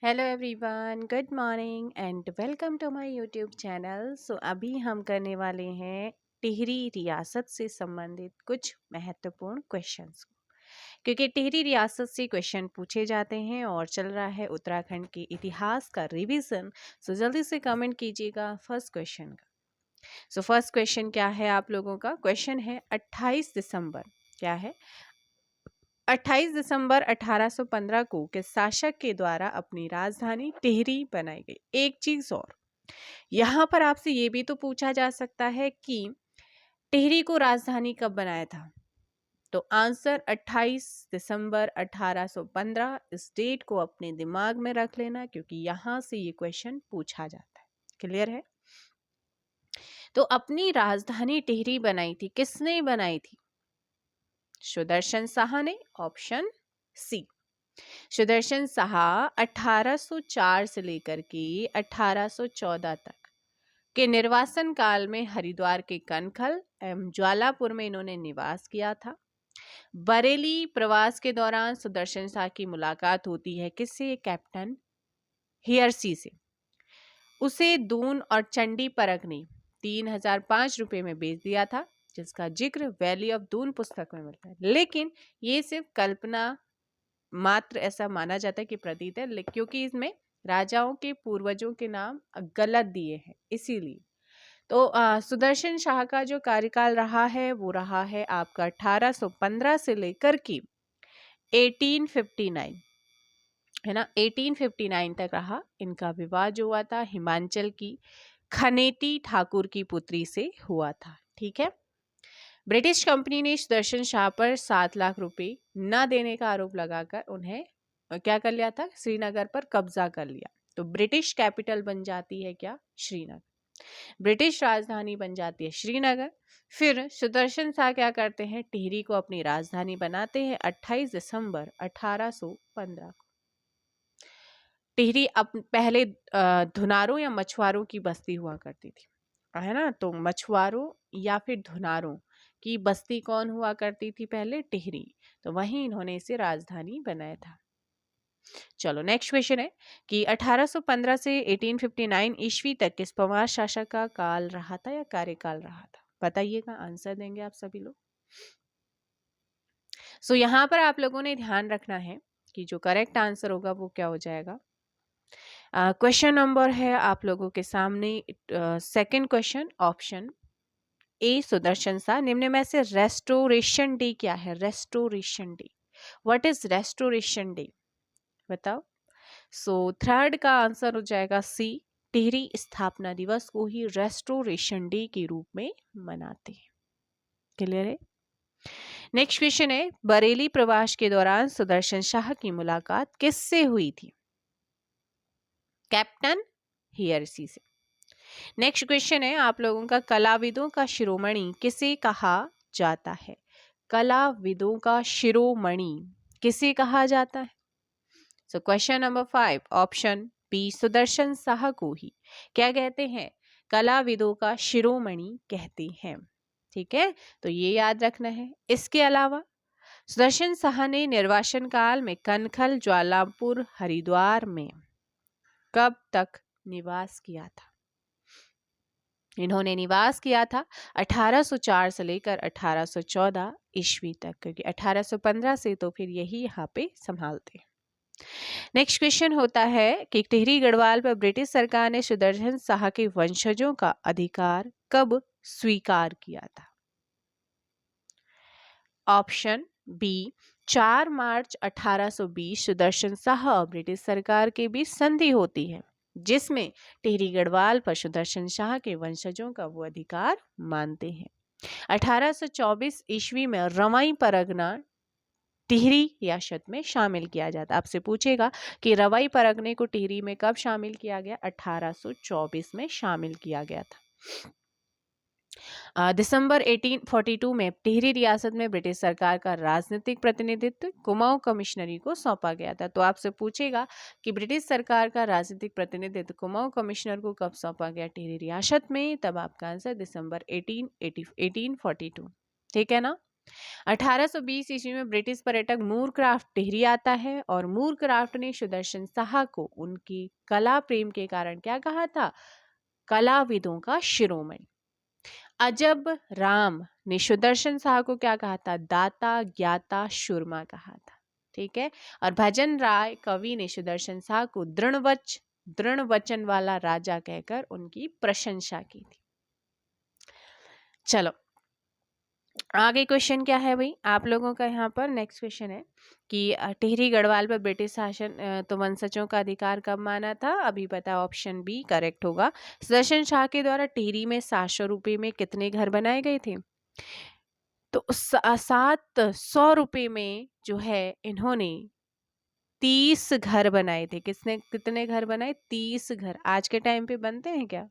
Hello everyone, good morning and welcome to my YouTube channel. अभी हम करने वाले हैं टिहरी रियासत से संबंधित कुछ महत्वपूर्ण क्वेश्चंस को, क्योंकि टिहरी रियासत से क्वेश्चन पूछे जाते हैं और चल रहा है उत्तराखंड के इतिहास का रिवीजन। जल्दी से कमेंट कीजिएगा फर्स्ट क्वेश्चन का। फर्स्ट क्वेश्चन क्या है आप लोगों का? क्वेश्चन है 28 दिसंबर क्या है 28 दिसंबर 1815 को किस शासक के द्वारा अपनी राजधानी टिहरी बनाई गई? एक चीज और यहाँ पर आपसे ये भी तो पूछा जा सकता है कि टिहरी को राजधानी कब बनाया था? तो आंसर 28 दिसंबर 1815। इस डेट को अपने दिमाग में रख लेना, क्योंकि यहां से ये क्वेश्चन पूछा जाता है। क्लियर है? तो अपनी राजधानी टिहरी बनाई थी, किसने बनाई थी? सुदर्शन शाह ने, ऑप्शन सी। सुदर्शन शाह 1804 से लेकर के 1814 तक के निर्वासन काल में हरिद्वार के कनखल एवं ज्वालापुर में इन्होंने निवास किया था। बरेली प्रवास के दौरान सुदर्शन शाह की मुलाकात होती है किससे? कैप्टन हियर्सी से। उसे दून और चंडी परग ने 3005 रुपए में बेच दिया था, जिसका जिक्र वैली ऑफ दून पुस्तक में मिलता है। लेकिन ये सिर्फ कल्पना मात्र ऐसा माना जाता है कि प्रतीत है, क्योंकि इसमें राजाओं के पूर्वजों के नाम गलत दिए हैं, इसीलिए। तो सुदर्शन शाह का जो कार्यकाल रहा है वो रहा है आपका 1815 से लेकर के 1859, है ना, 1859 तक रहा। इनका विवाह जो हुआ था हिमाचल की खनेती ठाकुर की पुत्री से हुआ था। ठीक है। ब्रिटिश कंपनी ने सुदर्शन शाह पर 7 लाख रुपए न देने का आरोप लगाकर उन्हें क्या कर लिया था? श्रीनगर पर कब्जा कर लिया। तो ब्रिटिश कैपिटल बन जाती है क्या? श्रीनगर। ब्रिटिश राजधानी बन जाती है श्रीनगर। फिर सुदर्शन शाह क्या करते हैं? टिहरी को अपनी राजधानी बनाते हैं 28 दिसंबर 1815 को। टिहरी पहले धुनारों या मछुआरों की बस्ती हुआ करती थी, है ना। तो मछुआरों या फिर धुनारों की बस्ती कौन हुआ करती थी पहले? टिहरी। तो वहीं इन्होंने इसे राजधानी बनाया था। चलो नेक्स्ट क्वेश्चन है कि 1815 से 1859 ईस्वी तक किस परमार शासक का काल रहा था या कार्यकाल रहा था? बताइएगा, आंसर देंगे आप सभी लोग। यहाँ पर आप लोगों ने ध्यान रखना है कि जो करेक्ट आंसर होगा वो क्या हो जाएगा। क्वेश्चन नंबर है आप लोगों के सामने second question, option A Sudarshan Shah. निम्न में से रेस्टोरेशन डे क्या है? Restoration day, what is restoration day? बताओ। थर्ड का आंसर हो जाएगा सी। टिहरी स्थापना दिवस को ही रेस्टोरेशन डे के रूप में मनाते हैं। क्लियर है? नेक्स्ट क्वेश्चन है बरेली प्रवास के दौरान सुदर्शन शाह की मुलाकात किससे हुई थी? कैप्टन हियर्सी से। नेक्स्ट क्वेश्चन है आप लोगों का कलाविदों का शिरोमणि किसे कहा जाता है? कलाविदों का शिरोमणि किसे कहा जाता है? Question number 5, option B Sudarshan Shah को ही क्या कहते हैं? कलाविदों का शिरोमणि कहते हैं। ठीक है, तो ये याद रखना है। इसके अलावा सुदर्शन शाह ने निर्वासन काल में कनखल, ज्वालापुर, हरिद्वार में कब तक निवास किया था? इन्होंने निवास किया था 1804 से लेकर 1814 ईस्वी तक, क्योंकि 1815 से तो फिर यही यहाँ पे संभालते हैं। नेक्स्ट क्वेश्चन होता है कि टिहरी गढ़वाल पर ब्रिटिश सरकार ने सुदर्शन शाह के वंशजों का अधिकार कब स्वीकार किया था? ऑप्शन बी 4 मार्च 1820 सुदर्शन शाह और ब्रिटिश सरकार के बीच संधि होती है, जिसमें टिहरी गढ़वाल पर सुदर्शन शाह के वंशजों का वो अधिकार मानते हैं। 1824 ईस्वी में रवाई परगना टिहरी रियासत में शामिल किया जाता। आपसे पूछेगा कि रवाई परगने को टिहरी में कब शामिल किया गया? 1824 में शामिल किया गया था। दिसंबर 1842 में टिहरी रियासत में ब्रिटिश सरकार का राजनीतिक प्रतिनिधित्व कुमाऊं कमिश्नरी को सौंपा गया था। तो आपसे पूछेगा कि ब्रिटिश सरकार का राजनीतिक प्रतिनिधित्व कुमाऊं कमिश्नर को कब सौंपा गया टिहरी रियासत में? तब आपका आंसर दिसंबर 1842। ठीक है ना। 1820 ईस्वी में ब्रिटिश पर्यटक मूरक्राफ्ट टिहरी आता है और मूरक्राफ्ट ने सुदर्शन साहा को उनकी कला प्रेम के कारण क्या कहा था? कलाविदों का शिरोमणि। अजब राम ने सुदर्शन साहा को क्या कहा था? दाता ज्ञाता शुरमा कहा था। ठीक है। और भजन राय कवि ने सुदर्शन साहा को दृढ़ वचन वाला राजा कहकर उनकी प्रशंसा की थी। चलो आगे क्वेश्चन क्या है भाई आप लोगों का? यहाँ पर नेक्स्ट क्वेश्चन है कि टिहरी गढ़वाल पर ब्रिटिश शासन तो वंशजों का अधिकार कब माना था? अभी पता, ऑप्शन बी करेक्ट होगा। सुदर्शन शाह के द्वारा टिहरी में 700 रुपये में कितने घर बनाए गए थे? तो 700 रुपये में जो है इन्होंने 30 घर बनाए थे। किसने कितने घर बनाए? 30 घर। आज के टाइम पे बनते हैं क्या?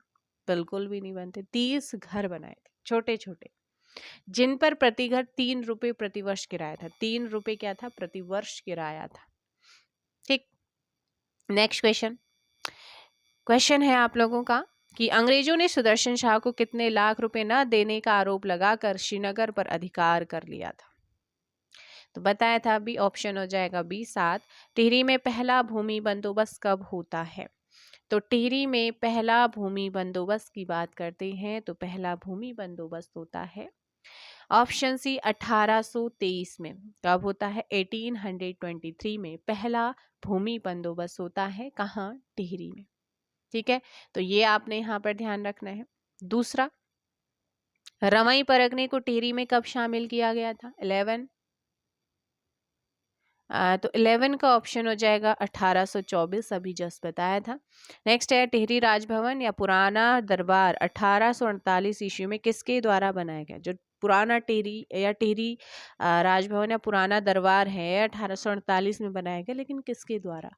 बिल्कुल भी नहीं बनते। 30 घर बनाए थे छोटे छोटे, जिन पर प्रति घर 3 रुपये प्रतिवर्ष किराया था। 3 रुपये क्या था? प्रतिवर्ष किराया था। ठीक। नेक्स्ट क्वेश्चन है आप लोगों का कि अंग्रेजों ने सुदर्शन शाह को कितने लाख रुपए न देने का आरोप लगाकर श्रीनगर पर अधिकार कर लिया था? तो बताया था अभी, ऑप्शन हो जाएगा बी 7। टिहरी में पहला भूमि बंदोबस्त कब होता है? तो टिहरी में पहला भूमि बंदोबस्त की बात करते हैं तो पहला भूमि बंदोबस्त होता है ऑप्शन सी 1823 में। कब होता है? 1823 में पहला भूमि बंदोबस्त होता है। कहाँ? टिहरी में। ठीक है, तो ये आपने यहाँ पर ध्यान रखना है। दूसरा, रवई परगने को टिहरी में कब शामिल किया गया था? 11। तो 11 का ऑप्शन हो जाएगा 1824, अभी जस्ट बताया था। नेक्स्ट है टिहरी राजभवन या पुराना दरबार 1848 ईस्वी में किसके द्वारा बनाया गया? जो पुराना टिहरी या टिहरी राजभवन या पुराना दरबार है 1848 में बनाया गया, लेकिन किसके द्वारा?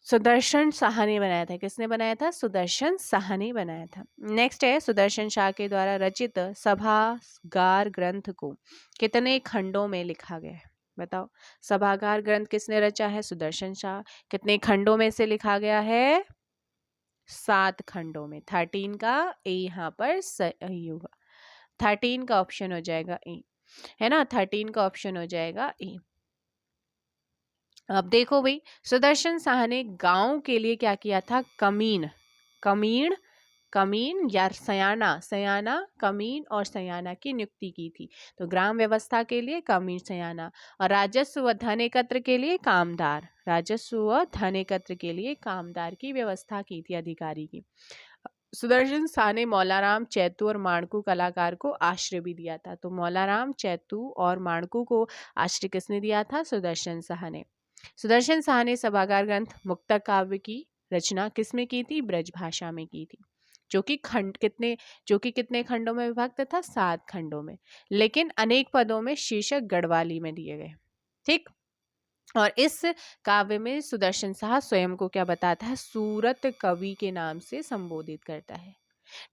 सुदर्शन शाह ने बनाया था। किसने बनाया था? सुदर्शन शाह ने बनाया था। नेक्स्ट है सुदर्शन शाह के द्वारा रचित सभागार ग्रंथ को कितने खंडों में लिखा गया है? बताओ, सभागार ग्रंथ किसने रचा है? सुदर्शन शाह। कितने खंडों में से लिखा गया है? 7 खंडों में। 13 का ए यहाँ पर सही होगा। 13 का ऑप्शन हो जाएगा ए, है ना? 13 का ऑप्शन हो जाएगा ए। अब देखो भाई, सुदर्शन शाह ने गांव के लिए क्या किया था? कमीन या सयाना कमीन और सयाना की नियुक्ति की थी। तो ग्राम व्यवस्था के लिए कमीन सयाना और राजस्व व धन एकत्र के लिए कामदार की व्यवस्था की थी अधिकारी की। सुदर्शन शाह ने मौलाराम चैतू और माणकू कलाकार को आश्रय भी दिया था। तो मौलाराम चैतू और माणकू को आश्रय किसने दिया था? सुदर्शन शाह ने। सुदर्शन शाह ने सभागार ग्रंथ मुक्तक काव्य की रचना किसमें की थी? ब्रज भाषा में की थी, जो कि कितने खंडों में विभक्त था? 7 खंडों में, लेकिन अनेक पदों में शीर्षक गढ़वाली में दिए गए। ठीक। और इस काव्य में सुदर्शन शाह स्वयं को क्या बताता है? सूरत कवि के नाम से संबोधित करता है।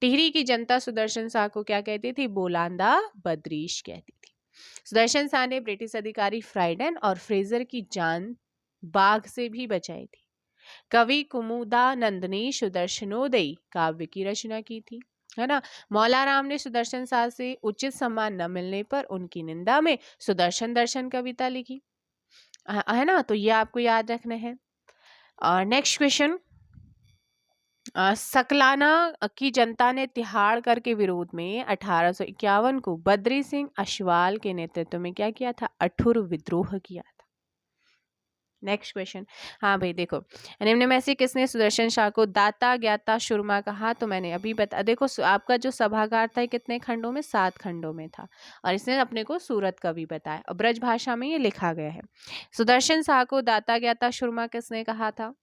टिहरी की जनता सुदर्शन शाह को क्या कहती थी? बोलांदा बद्रीश कहती थी। सुदर्शन शाह ने ब्रिटिश अधिकारी फ्राइडन और फ्रेजर की जान बाघ से भी बचाई थी। कवि कुमुदानंद ने सुदर्शनोदय काव्य की रचना की थी, है ना? मौलाराम ने सुदर्शन शाह से उचित सम्मान न मिलने पर उनकी निंदा में सुदर्शन दर्शन कविता लिखी, है ना? तो ये आपको याद रखना है। और नेक्स्ट क्वेश्चन, सकलाना की जनता ने तिहाड़गढ़ के विरोध में 1851 को बद्री सिंह अशवाल के नेतृत्व में क्या किया था? अठुर विद्रोह किया था। नेक्स्ट क्वेश्चन, हाँ भाई देखो, निम्न में से किसने सुदर्शन शाह को दाता ज्ञाता शुरमा कहा? तो मैंने अभी बता, देखो आपका जो सभागार था कितने खंडों में? 7 खंडों में था, और इसने अपने को सूरत कवि बताया और ब्रज भाषा में ये लिखा गया है। सुदर्शन शाह को दाता ज्ञाता शुरमा किसने कहा था?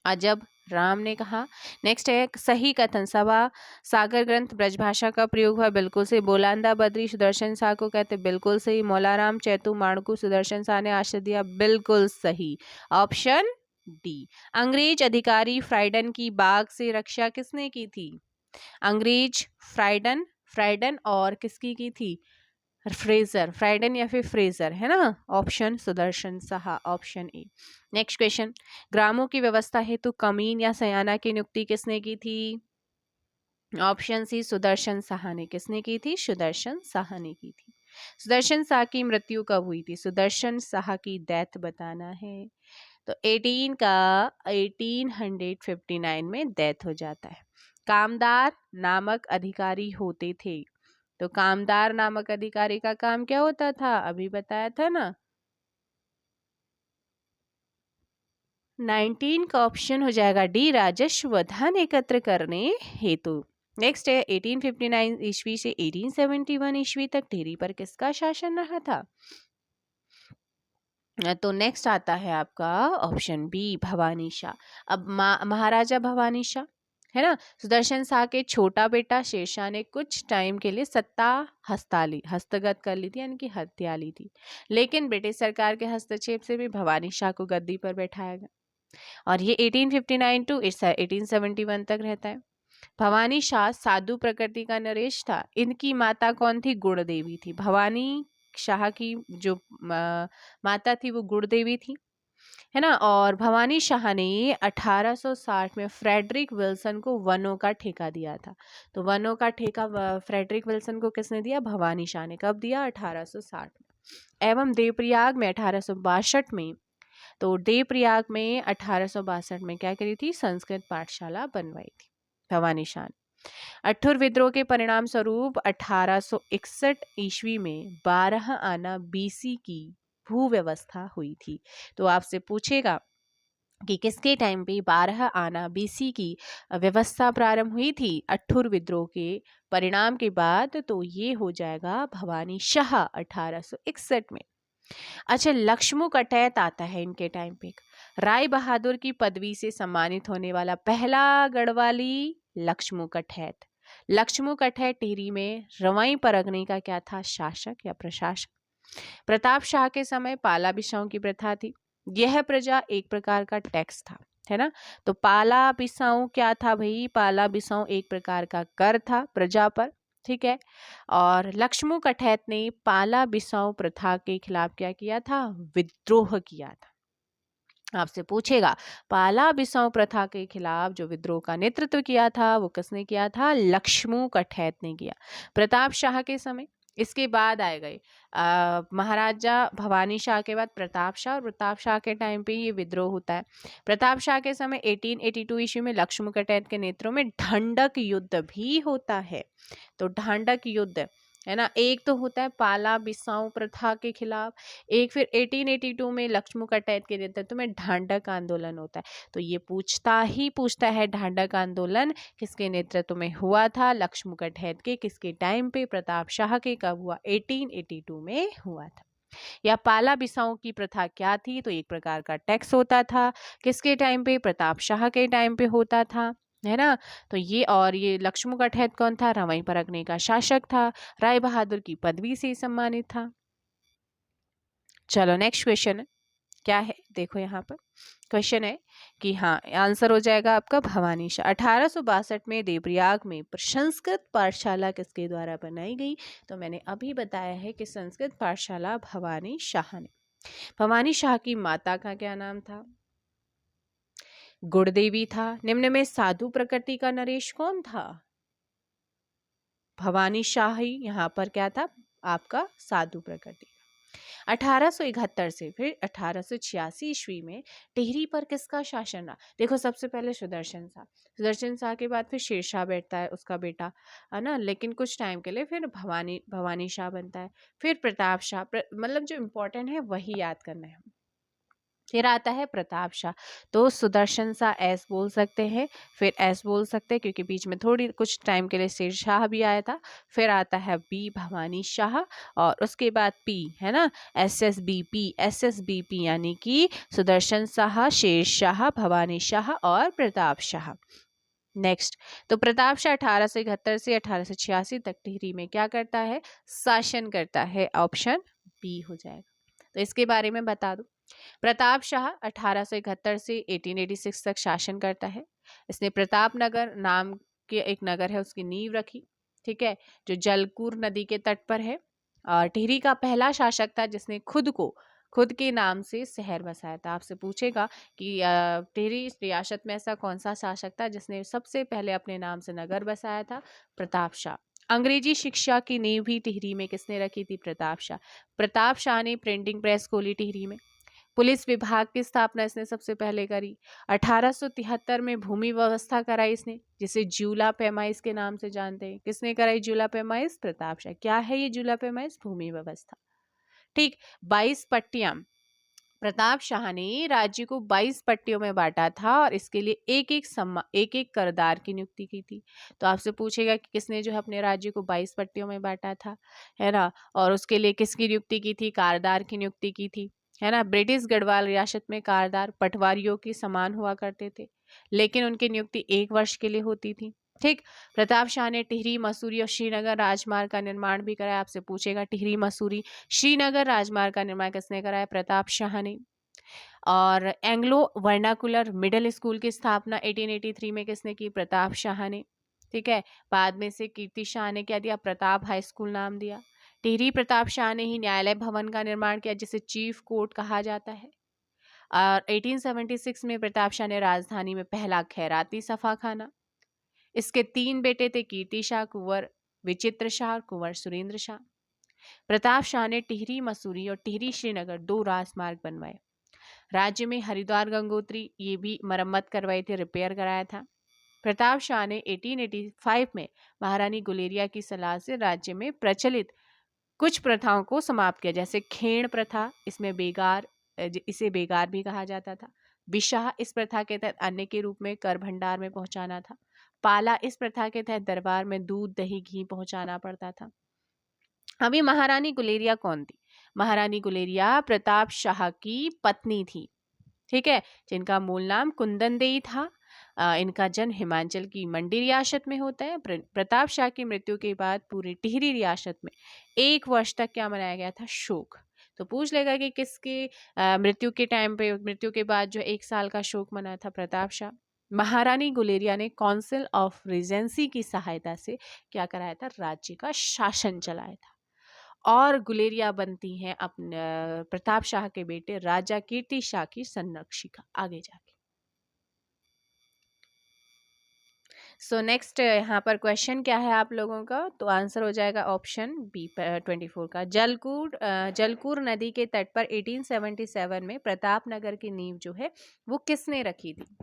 अजब राम ने कहा। नेक्स्ट है सही कथन, सभा सागर ग्रंथ ब्रजभाषा का प्रयोग हुआ, बिल्कुल सही। बोलांदा बद्री सुदर्शन शाह को कहते, बिल्कुल सही। मौलाराम चैतू माणकू सुदर्शन शाह ने आश्रय दिया, बिल्कुल सही, ऑप्शन डी। अंग्रेज अधिकारी फ्राइडन की बाघ से रक्षा किसने की थी? अंग्रेज फ्राइडन और किसकी की थी? फ्राइडन या फिर फ्रेजर, है ना? Option Sudarshan Shah, option A. Next question, ग्रामों की व्यवस्था हेतु कमीन या सयाना की नियुक्ति किसने की थी? ऑप्शन सी सुदर्शन साहा ने किसने की थी? सुदर्शन साहा ने की थी। सुदर्शन साहा की मृत्यु कब हुई थी? सुदर्शन साहा की डेथ बताना है। तो 1859 में डेथ हो जाता है। कामदार नामक अधिकारी होते थे। तो कामदार नामक अधिकारी का काम क्या होता था? अभी बताया था ना। 19 का ऑप्शन हो जाएगा डी, राजस्व धन एकत्र करने हेतु। नेक्स्ट है 1859 ईस्वी से 1871 ईस्वी तक टिहरी पर किसका शासन रहा था? तो नेक्स्ट आता है आपका ऑप्शन बी, भवानी शाह। अब महाराजा भवानी शाह है ना, सुदर्शन शाह के छोटा बेटा शेरशाह ने कुछ टाइम के लिए सत्ता हस्तगत कर ली थी, यानी कि हत्या ली थी। लेकिन ब्रिटिश सरकार के हस्तक्षेप से भी भवानी शाह को गद्दी पर बैठाया गया और ये 1859 टू 1871 तक रहता है। भवानी शाह साधु प्रकृति का नरेश था। इनकी माता कौन थी? गुण देवी थी। भवानी शाह की जो माता थी वो गुण देवी थी, है ना। और भवानी शाह ने 1860 में फ्रेडरिक विल्सन को वनों का ठेका दिया था। तो वनों का ठेका फ्रेडरिक विल्सन को किसने दिया? भवानी शाह ने। कब दिया? 1860 में। एवं देवप्रयाग में 1862 में। तो देवप्रयाग में 1862 में क्या करी थी? संस्कृत पाठशाला बनवाई थी भवानी शाह ने। अठुर विद्रोह के परिणाम स्वरूप 1861 ईस्वी में 12 आना बीसी की भू व्यवस्था हुई थी। तो आपसे पूछेगा कि किसके टाइम पे 12 आना बीसी की व्यवस्था प्रारंभ हुई थी अठुर विद्रोह के परिणाम के बाद? तो ये हो जाएगा भवानी शाह 1861 में। अच्छा, लक्ष्मू कटैत आता है इनके टाइम पे। राय बहादुर की पदवी से सम्मानित होने वाला पहला गढ़वाली लक्ष्मू कटैत। लक्ष्मू कटैत टिहरी में रवाई परगने का क्या था? शासक या प्रशासक। प्रताप शाह के समय पाला बिसाऊ की प्रथा थी। यह प्रजा एक प्रकार का टैक्स था, है ना। तो पाला बिसाऊ क्या था भाई? पाला बिसाऊ एक प्रकार का कर था प्रजा पर, ठीक है। और लक्ष्मू कटैत ने पाला बिसाऊ प्रथा के खिलाफ क्या किया था? विद्रोह किया था। आपसे पूछेगा पाला बिसाऊ प्रथा के खिलाफ जो विद्रोह का नेतृत्व किया था वो किसने किया था? लक्ष्मू कटैत ने किया। प्रताप शाह के समय, इसके बाद आए गए महाराजा भवानी शाह के बाद प्रताप शाह, और प्रताप शाह के टाइम पे ये विद्रोह होता है। प्रताप शाह के समय 1882 ईस्वी में लक्ष्मू कटैत के नेतृत्व में ढंडक युद्ध भी होता है। तो ढंडक युद्ध, है ना, एक तो होता है पाला बिसाऊ प्रथा के खिलाफ, एक फिर 1882 में लक्ष्मू कटैत के नेतृत्व में ढांडक आंदोलन होता है। तो ये पूछता है ढांडक आंदोलन किसके नेतृत्व में हुआ था? लक्ष्मू कटैत के। किसके टाइम पे? प्रताप शाह के। कब हुआ? 1882 में हुआ था। या पाला बिसाऊ की प्रथा क्या थी? तो एक प्रकार का टैक्स होता था। किसके टाइम पे? प्रताप शाह के टाइम पे होता था, है ना। तो ये लक्ष्मू कटैत कौन था? रवाई परगने का शासक था। राय बहादुर की पदवी से सम्मानित था। चलो नेक्स्ट क्वेश्चन है, क्या है देखो यहाँ पर। क्वेश्चन है कि हाँ, आंसर हो जाएगा आपका भवानी शाह। 1862 में देवप्रयाग में संस्कृत पाठशाला किसके द्वारा बनाई गई? तो मैंने अभी बताया है कि संस्कृत पाठशाला भवानी शाह ने। भवानी शाह की माता का क्या नाम था? गुणदेवी था। निम्न में साधु प्रकृति का नरेश कौन था? भवानी शाह ही यहाँ पर क्या था? आपका साधु प्रकृति। 1871 से फिर 1886 ईस्वी में टिहरी पर किसका शासन रहा? देखो, सबसे पहले सुदर्शन शाह के बाद फिर शेरशाह बैठता है, उसका बेटा, है ना। लेकिन कुछ टाइम के लिए फिर भवानी शाह बनता है, फिर प्रताप शाह। मतलब जो इम्पोर्टेंट है वही याद करना है। फिर आता है प्रताप शाह। तो सुदर्शन शाह एस बोल सकते हैं, फिर एस बोल सकते हैं क्योंकि बीच में थोड़ी कुछ टाइम के लिए शेरशाह भी आया था। फिर आता है बी, भवानी शाह, और उसके बाद पी, है ना, एस एस बी पी यानी कि सुदर्शन शाह, शेरशाह, भवानी शाह और प्रताप शाह। नेक्स्ट, तो प्रताप शाह 1871 से 1886 तक टिहरी में क्या करता है? शासन करता है। ऑप्शन बी हो जाएगा। तो इसके बारे में बता दूं, प्रताप शाह 1871 से 1886 तक शासन करता है। इसने प्रताप नगर नाम के एक नगर है उसकी नींव रखी, ठीक है, जो जलकूर नदी के तट पर है। और टिहरी का पहला शासक था जिसने खुद को खुद के नाम से शहर बसाया था। आपसे पूछेगा कि टिहरी रियासत में ऐसा कौन सा शासक था जिसने सबसे पहले अपने नाम से नगर बसाया था? प्रताप शाह। अंग्रेजी शिक्षा की नींव भी टिहरी में किसने रखी थी? प्रताप शाह। प्रताप शाह ने प्रिंटिंग प्रेस खोली टिहरी में। पुलिस विभाग की स्थापना इसने सबसे पहले करी। 1873 में भूमि व्यवस्था कराई इसने, जिसे जूला पैमाइश के नाम से जानते हैं। किसने कराई जूला पैमाइश? प्रताप शाह। क्या है ये जूला पैमाइश? भूमि व्यवस्था। ठीक। 22 पट्टियां प्रताप शाह ने राज्य को 22 पट्टियों में बांटा था और इसके लिए एक एक करदार की नियुक्ति की थी। तो आपसे पूछेगा कि किसने जो है अपने राज्य को 22 पट्टियों में बांटा था, है ना, और उसके लिए किसकी नियुक्ति की थी? कारदार की नियुक्ति की थी, है ना। ब्रिटिश गढ़वाल रियासत में कारदार पटवारियों के समान हुआ करते थे, लेकिन उनकी नियुक्ति 1 वर्ष के लिए होती थी। ठीक। प्रताप शाह ने टिहरी, मसूरी और श्रीनगर राजमार्ग का निर्माण भी कराया। आपसे पूछेगा टिहरी, मसूरी, श्रीनगर राजमार्ग का निर्माण किसने कराया? प्रताप शाह ने। और एंग्लो वर्नाकुलर मिडिल स्कूल की स्थापना 1883 में किसने की? प्रताप शाह ने। ठीक है। बाद में से कीर्ति शाह ने क्या दिया? प्रताप हाई स्कूल नाम दिया। टिहरी प्रताप शाह ने ही न्यायालय भवन का निर्माण किया, जिसे चीफ कोर्ट कहा जाता है। और 1876 में प्रताप शाह ने राजधानी में पहला खैराती सफाखाना। इसके 3 बेटे थे, कीर्ति शाह, कुंवर विचित्र शाह और कुंवर सुरेंद्र शाह। प्रताप शाह ने टिहरी, मसूरी और टिहरी श्रीनगर 2 राजमार्ग बनवाए। राज्य में हरिद्वार गंगोत्री ये भी मरम्मत करवाई थी, रिपेयर कराया था। प्रताप शाह ने 1885 में महारानी गुलेरिया की सलाह से राज्य में प्रचलित कुछ प्रथाओं को समाप्त किया, जैसे खेण प्रथा, इसे बेगार भी कहा जाता था। बिशाह इस प्रथा के तहत अन्न के रूप में कर भंडार में पहुंचाना था। पाला इस प्रथा के तहत दरबार में दूध, दही, घी पहुंचाना पड़ता था। अभी महारानी गुलेरिया कौन थी? महारानी गुलेरिया प्रताप शाह की पत्नी थी। ठीक है, जिनका मूल नाम कुंदन देई था। इनका जन्म हिमाचल की मंडी रियासत में होता है। प्रताप शाह की मृत्यु के बाद पूरी टिहरी रियासत में 1 वर्ष तक क्या मनाया गया था? शोक। तो पूछ लेगा कि किसके मृत्यु के बाद जो 1 साल का शोक मनाया था? प्रताप शाह। महारानी गुलेरिया ने काउंसिल ऑफ रीजेंसी की सहायता से क्या कराया था? राज्य का शासन चलाया था। और गुलेरिया बनती हैं अपने प्रताप शाह के बेटे राजा कीर्ति शाह की संरक्षिका आगे जाके। सो नेक्स्ट यहाँ पर क्वेश्चन क्या है आप लोगों का? तो आंसर हो जाएगा ऑप्शन बी 24 का। जलकूर नदी के तट पर 1877 में प्रताप नगर की नींव जो है वो किसने रखी थी?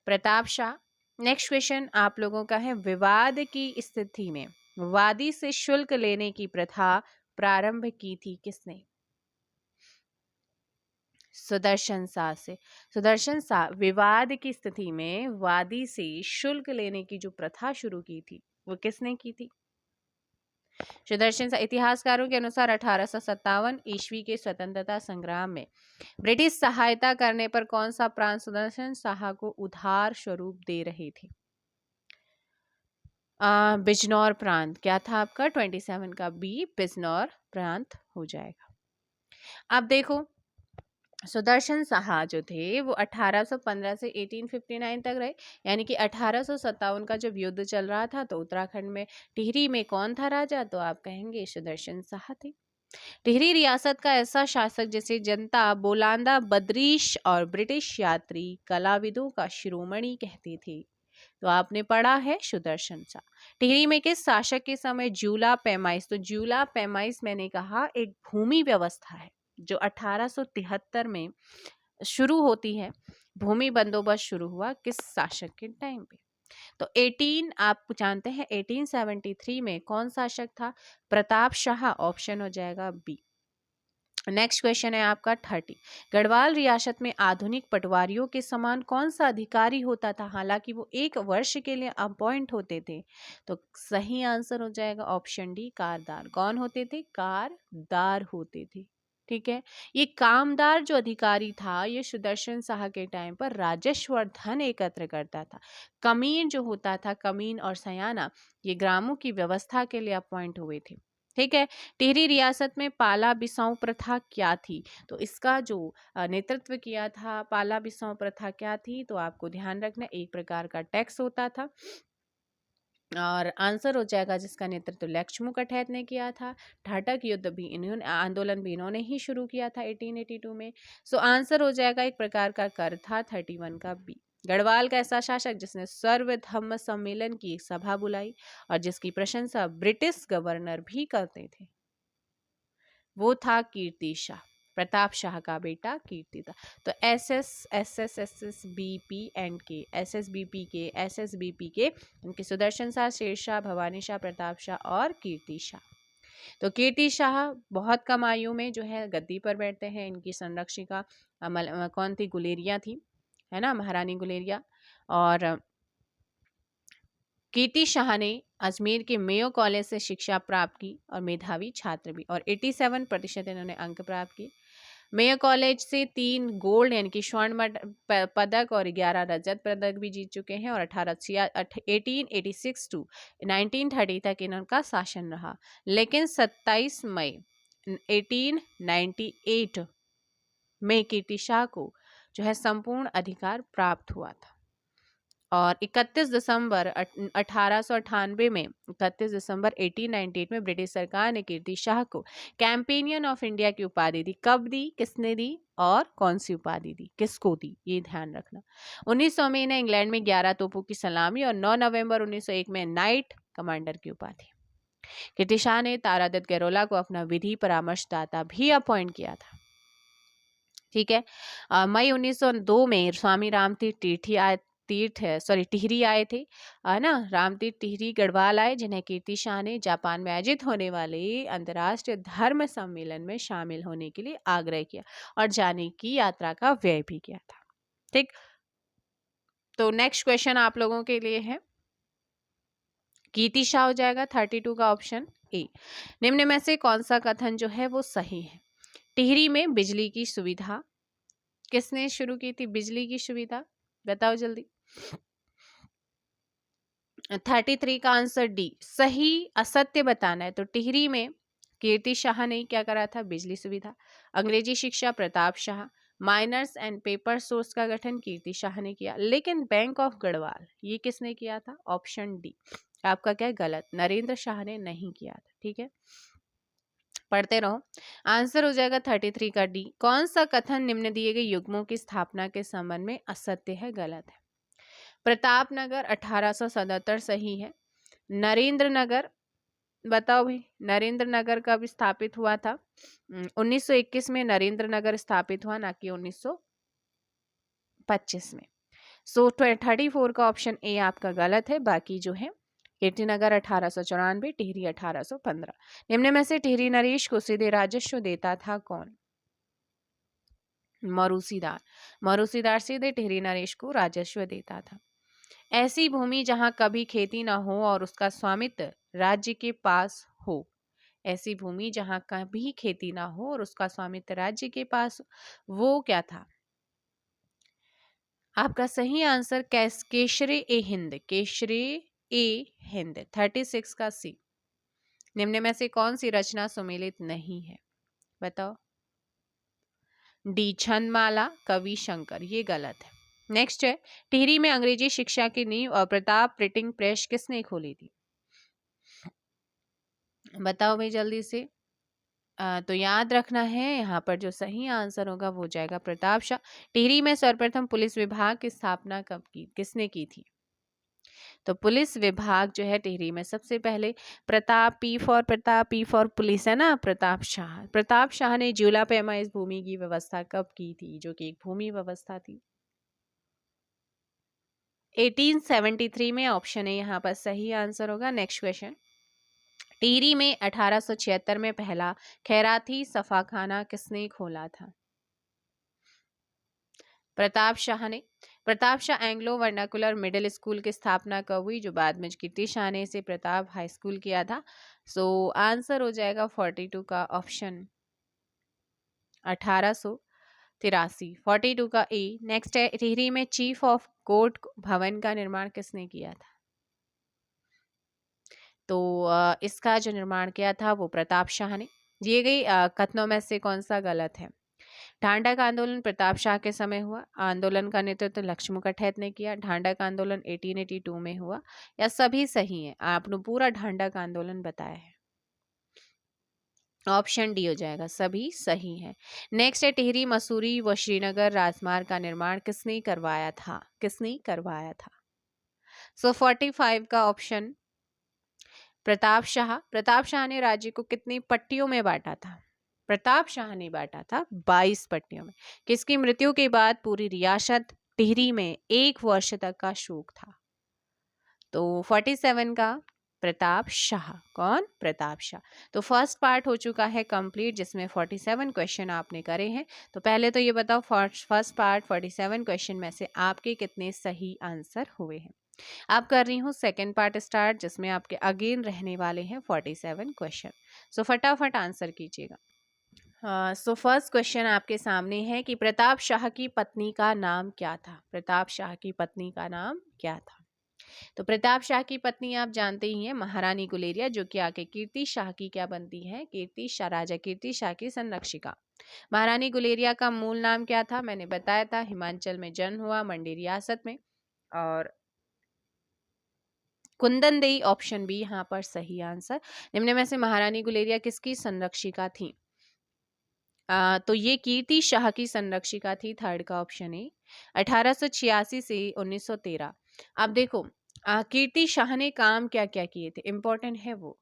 प्रताप शाह। नेक्स्ट क्वेश्चन आप लोगों का है, विवाद की स्थिति में वादी से शुल्क लेने की प्रथा प्रारंभ की थी किसने? सुदर्शन शाह से। सुदर्शन शाह विवाद की स्थिति में वादी से शुल्क लेने की जो प्रथा शुरू की थी वो किसने की थी? सुदर्शन शाह। इतिहासकारों के अनुसार 1857 ईस्वी के स्वतंत्रता संग्राम में ब्रिटिश सहायता करने पर कौन सा प्रांत सुदर्शन शाह को उधार स्वरूप दे रहे थे? बिजनौर प्रांत। क्या था आपका? 27 का बी बिजनौर प्रांत हो जाएगा। अब देखो, सुदर्शन शाह जो थे वो 1815 से 1859 तक रहे, यानी कि 1857 का जब युद्ध चल रहा था तो उत्तराखंड में टिहरी में कौन था राजा? तो आप कहेंगे सुदर्शन शाह थे। टिहरी रियासत का ऐसा शासक जिसे जनता बोलांदा बद्रीश और ब्रिटिश यात्री कलाविदों का शिरोमणि कहते थे, तो आपने पढ़ा है सुदर्शन शाह। टिहरी में किस शासक के समय जूला पैमाइश? तो जूला पैमाइश मैंने कहा एक भूमि व्यवस्था है जो 1873 में शुरू होती है। भूमि बंदोबस्त शुरू हुआ किस शासक के टाइम पे? तो 18 आप जानते हैं 1873 में कौन शासक था? प्रताप शाह। ऑप्शन हो जाएगा बी। नेक्स्ट क्वेश्चन है आपका 30। गढ़वाल रियासत में आधुनिक पटवारियों के समान कौन सा अधिकारी होता था? हालांकि वो 1 वर्ष के लिए अपॉइंट होते थे। तो सही आंसर हो जाएगा ऑप्शन डी, कारदार। कौन होते थे? कारदार होते थे। ठीक है। ये कामदार जो अधिकारी था ये सुदर्शन शाह के टाइम पर राजस्व और धन एकत्र करता था। कमीन जो होता था, कमीन और सयाना, ये ग्रामों की व्यवस्था के लिए अपॉइंट हुए थे। ठीक है। टिहरी रियासत में पाला बिसाऊ प्रथा क्या थी? तो इसका जो नेतृत्व किया था, पाला बिसाऊ प्रथा क्या थी? तो आपको ध्यान रखना एक प्रकार का टैक्स होता था और आंसर हो जाएगा जिसका नेतृत्व लक्ष्मू कठैत ने किया था। ठाटक युद्ध भी इन्होंने, आंदोलन भी इन्होंने ही शुरू किया था 1882 में। सो आंसर हो जाएगा एक प्रकार का कर था 31 का बी। गढ़वाल का ऐसा शासक जिसने सर्वधर्म सम्मेलन की एक सभा बुलाई और जिसकी प्रशंसा ब्रिटिश गवर्नर भी करते थे, वो था कीर्ति शाह। प्रताप शाह का बेटा कीर्ति था। तो एस एस बी पी के उनके सुदर्शन शाह, शेरशाह, भवानी शाह, प्रताप शाह और कीर्ति शाह। तो कीर्ति शाह बहुत कम आयु में जो है गद्दी पर बैठते हैं। इनकी संरक्षिका कौन थी? गुलेरिया थी, है ना, महारानी गुलेरिया। और कीर्ति शाह ने अजमेर के मेयो कॉलेज से शिक्षा प्राप्त की और मेधावी छात्र भी, और 87% इन्होंने अंक प्राप्त किए। मेयो कॉलेज से 3 गोल्ड यानी कि स्वर्ण पदक और 11 रजत पदक भी जीत चुके हैं। और 1886 टू 1930 तक इनका शासन रहा। लेकिन 27 मई 1898 में कीर्ति शाह को जो है संपूर्ण अधिकार प्राप्त हुआ था। और 31 दिसंबर 1898 में 1898 में ब्रिटिश सरकार ने कीर्ति शाह को कैंपेनियन ऑफ इंडिया की उपाधि दी। कब दी, किसने दी और कौन सी उपाधि दी, किसको दी, ये ध्यान रखना। 1900 में इन्हें इंग्लैंड में 11 तोपों की सलामी और 9 नवंबर 1901 में नाइट कमांडर की उपाधि। कीर्ति शाह ने तारादत्त गैरोला को अपना विधि परामर्शदाता भी अपॉइंट किया था। ठीक है। मई 1902 में स्वामी रामतीर्थ टिहरी आए थे, है ना। रामतीर्थ टिहरी गढ़वाल आए, जिन्हें कीर्ति शाह ने जापान में आयोजित होने वाले अंतर्राष्ट्रीय धर्म सम्मेलन में शामिल होने के लिए आग्रह किया और जाने की यात्रा का व्यय भी किया था। ठीक, तो नेक्स्ट क्वेश्चन आप लोगों के लिए है, कीर्ति शाह हो जाएगा 32 का ऑप्शन ए। निम्न में से कौन सा कथन जो है वो सही है? टिहरी में बिजली की सुविधा किसने शुरू की थी? बिजली की सुविधा बताओ जल्दी। 33 का आंसर डी। सही असत्य बताना है तो टिहरी में कीर्ति शाह ने क्या करा था? बिजली सुविधा। अंग्रेजी शिक्षा Pratap Shah. Miners and paper source का गठन कीर्ति शाह ने किया। लेकिन बैंक ऑफ गढ़वाल ये किसने किया था? ऑप्शन डी आपका क्या है? गलत, नरेंद्र शाह ने नहीं किया था। ठीक है, पढ़ते रहो। आंसर हो जाएगा 33 का डी। कौन सा कथन निम्न दिए गए युग्मों की स्थापना के संबंध में असत्य है, गलत है? प्रतापनगर 1877 सही है। नरेंद्र नगर बताओ भाई, नरेंद्र नगर कब स्थापित हुआ था? 1921 में नरेंद्र नगर स्थापित हुआ, ना कि 1925 में। सो 34 का ऑप्शन ए आपका गलत है। बाकी जो है कीर्तिनगर 1894, टिहरी 1815। निम्न में से टिहरी नरेश को सीधे राजस्व देता था कौन? मरूसीदार। मरूसीदार सीधे टिहरी नरेश को राजस्व देता था। ऐसी भूमि जहां कभी खेती ना हो और उसका स्वामित्व राज्य के पास हो। ऐसी भूमि जहां कभी खेती ना हो और उसका स्वामित्व राज्य के पास, वो क्या था? आपका सही आंसर केशरे ए हिंद। केशरे ए हिंद 36 का सी। निम्न में से कौन सी रचना सुमेलित नहीं है? बताओ। डी छंदमाला, कवि शंकर, ये गलत है। नेक्स्ट है, टिहरी में अंग्रेजी शिक्षा की नींव और प्रताप प्रिंटिंग प्रेस किसने खोली थी? बताओ भाई जल्दी से। तो याद रखना है यहाँ पर जो सही आंसर होगा वो जाएगा प्रताप शाह। टिहरी में सर्वप्रथम पुलिस विभाग की स्थापना कब की, किसने की थी? तो पुलिस विभाग जो है टिहरी में सबसे पहले प्रताप, पी फॉर पुलिस है ना, प्रताप शाह ने जूला पैमा इस भूमि की व्यवस्था कब की थी, जो कि एक भूमि व्यवस्था थी? 1873 में। ऑप्शन है यहाँ पर सही आंसर होगा। नेक्स्ट क्वेश्चन, टिहरी में 1876 में पहला खैराती सफाखाना किसने खोला था? प्रताप शाह ने। Pratap Shah Anglo vernacular middle school की स्थापना कब हुई, जो बाद में कीर्ति शाह ने इसे प्रताप हाई स्कूल किया था? सो आंसर हो जाएगा 42 का ऑप्शन 1883। 42 का ए। नेक्स्ट है, टिहरी में चीफ ऑफ कोर्ट भवन का निर्माण किसने किया था? तो इसका जो निर्माण किया था वो प्रताप शाह ने। दिए गई कथनों में से कौन सा गलत है? ढांढक आंदोलन प्रताप शाह के समय हुआ, आंदोलन का नेतृत्व लक्ष्मण कठैत ने किया, ढांढक आंदोलन 1882 में हुआ, या सभी सही है? आपने पूरा ढांढक आंदोलन बताया है। ऑप्शन डी हो जाएगा, सभी सही है। नेक्स्ट है, टिहरी मसूरी व श्रीनगर राजमार्ग का निर्माण किसने करवाया था? किसने करवाया था? सो 45 का ऑप्शन प्रताप शाह। प्रताप शाह ने राज्य को कितनी पट्टियों में बांटा था? प्रताप शाह ने बांटा था 22 पट्टियों में। किसकी मृत्यु के बाद पूरी रियासत टिहरी में 1 वर्ष तक का शोक था? तो 47 का प्रताप शाह। कौन? प्रताप शाह। तो फर्स्ट पार्ट हो चुका है कंप्लीट, जिसमें 47 क्वेश्चन आपने करे हैं। तो पहले तो ये बताओ फर्स्ट पार्ट 47 क्वेश्चन में से आपके कितने सही आंसर हुए हैं। अब कर रही हूँ सेकेंड पार्ट स्टार्ट, जिसमें आपके अगेन रहने वाले हैं 47 क्वेश्चन। सो फटाफट आंसर कीजिएगा। सो फर्स्ट क्वेश्चन आपके सामने है कि प्रताप शाह की पत्नी का नाम क्या था? प्रताप शाह की पत्नी का नाम क्या था? तो प्रताप शाह की पत्नी आप जानते ही हैं, महारानी गुलेरिया, जो कि आके कीर्ति शाह की क्या बनती है? कीर्ति शाह, राजा कीर्ति शाह की संरक्षिका। महारानी गुलेरिया का मूल नाम क्या था? मैंने बताया था, हिमाचल में जन्म हुआ, मंडी रियासत में। और कुंदन देई, ऑप्शन बी यहाँ पर सही आंसर। निम्न में से महारानी गुलेरिया किसकी संरक्षिका थी? तो ये कीर्ति शाह की संरक्षिका थी, थर्ड का ऑप्शन है। 1886 से 1913। अब देखो, कीर्ति शाह ने काम क्या क्या किए थे, इंपॉर्टेंट है वो।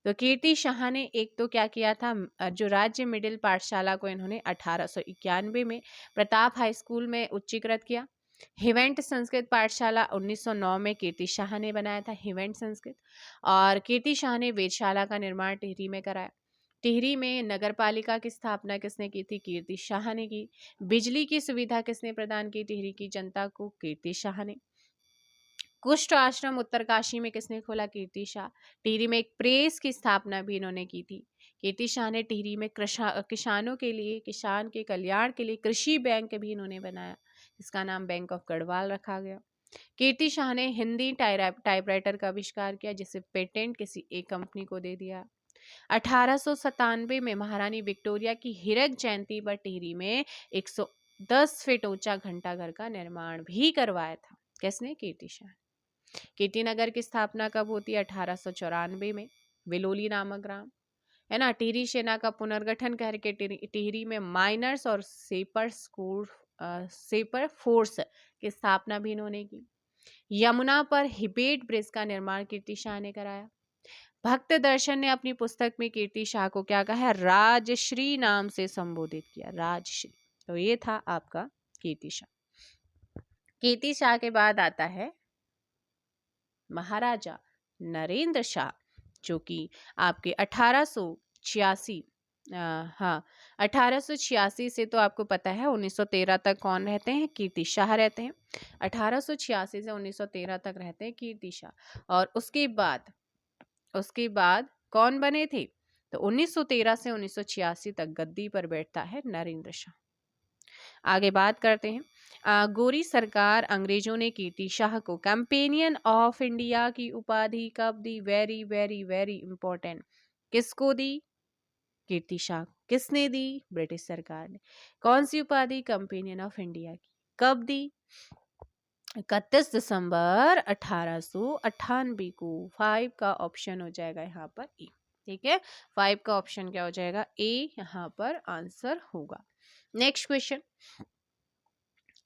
तो कीर्ति शाह ने एक तो क्या किया था, जो राज्य मिडिल पाठशाला को इन्होंने 1891 में प्रताप हाई स्कूल में उच्चीकृत किया। हिवेंट संस्कृत पाठशाला 1909 में कीर्ति शाह ने बनाया था, हिवेंट संस्कृत। और कीर्ति शाह ने वेदशाला का निर्माण टिहरी में कराया। टिहरी में नगर पालिका की स्थापना किसने की थी? कीर्ति शाह ने की। बिजली की सुविधा किसने प्रदान की टिहरी की जनता को? कीर्ति शाह ने। कुष्ठ आश्रम उत्तरकाशी में किसने खोला? कीर्ति शाह। टिहरी में एक प्रेस की स्थापना भी इन्होंने की थी। कीर्ति शाह ने टिहरी में किसानों के लिए, किसान के कल्याण के लिए कृषि बैंक भी इन्होंने बनाया, इसका नाम बैंक ऑफ गढ़वाल रखा गया। कीर्ति शाह ने हिंदी टाइपराइटर का आविष्कार किया, जिसे पेटेंट किसी एक कंपनी को दे दिया। 1897 में महारानी विक्टोरिया की हीरक जयंती पर टिहरी में 110 फीट ऊंचा घंटाघर का निर्माण भी करवाया था। किसने? कीर्ति शाह। कीर्तिनगर की स्थापना कब होती है? 1894 में, विलोली नामक ग्राम, है ना। टिहरी सेना का पुनर्गठन करके टिहरी में माइनर्स और सेपर फोर्स की स्थापना भी इन्होंने की। यमुना पर हिबेट ब्रिज का निर्माण कीर्ति शाह ने कराया। भक्त दर्शन ने अपनी पुस्तक में कीर्ति शाह को क्या कहा है? राजश्री नाम से संबोधित किया, राजश्री। तो ये था आपका कीर्ति शाह। कीर्ति शाह के बाद आता है महाराजा नरेंद्र शाह, जो कि आपके 1886 हाँ 1886 से, तो आपको पता है 1913 तक कौन रहते हैं? कीर्ति शाह रहते हैं। 1886 से 1913 तक रहते हैं कीर्ति शाह। और उसके बाद कौन बने थे? तो 1913 से 1986 तक गद्दी पर बैठता है नरेंद्र शाह। आगे बात करते हैं। गोरी सरकार अंग्रेजों ने कीर्ति शाह को कैंपेनियन ऑफ इंडिया की उपाधि कब दी? Very very very important. किसको दी? कीर्ति शाह। किसने दी? ब्रिटिश सरकार ने। कौन सी उपाधि? कैंपेनियन ऑफ इंडिया की। कब दी? 31 दिसंबर 1898 को। 5 का ऑप्शन हो जाएगा यहाँ पर ए। ठीक है, 5 का ऑप्शन क्या हो जाएगा? ए यहाँ पर आंसर होगा। नेक्स्ट क्वेश्चन,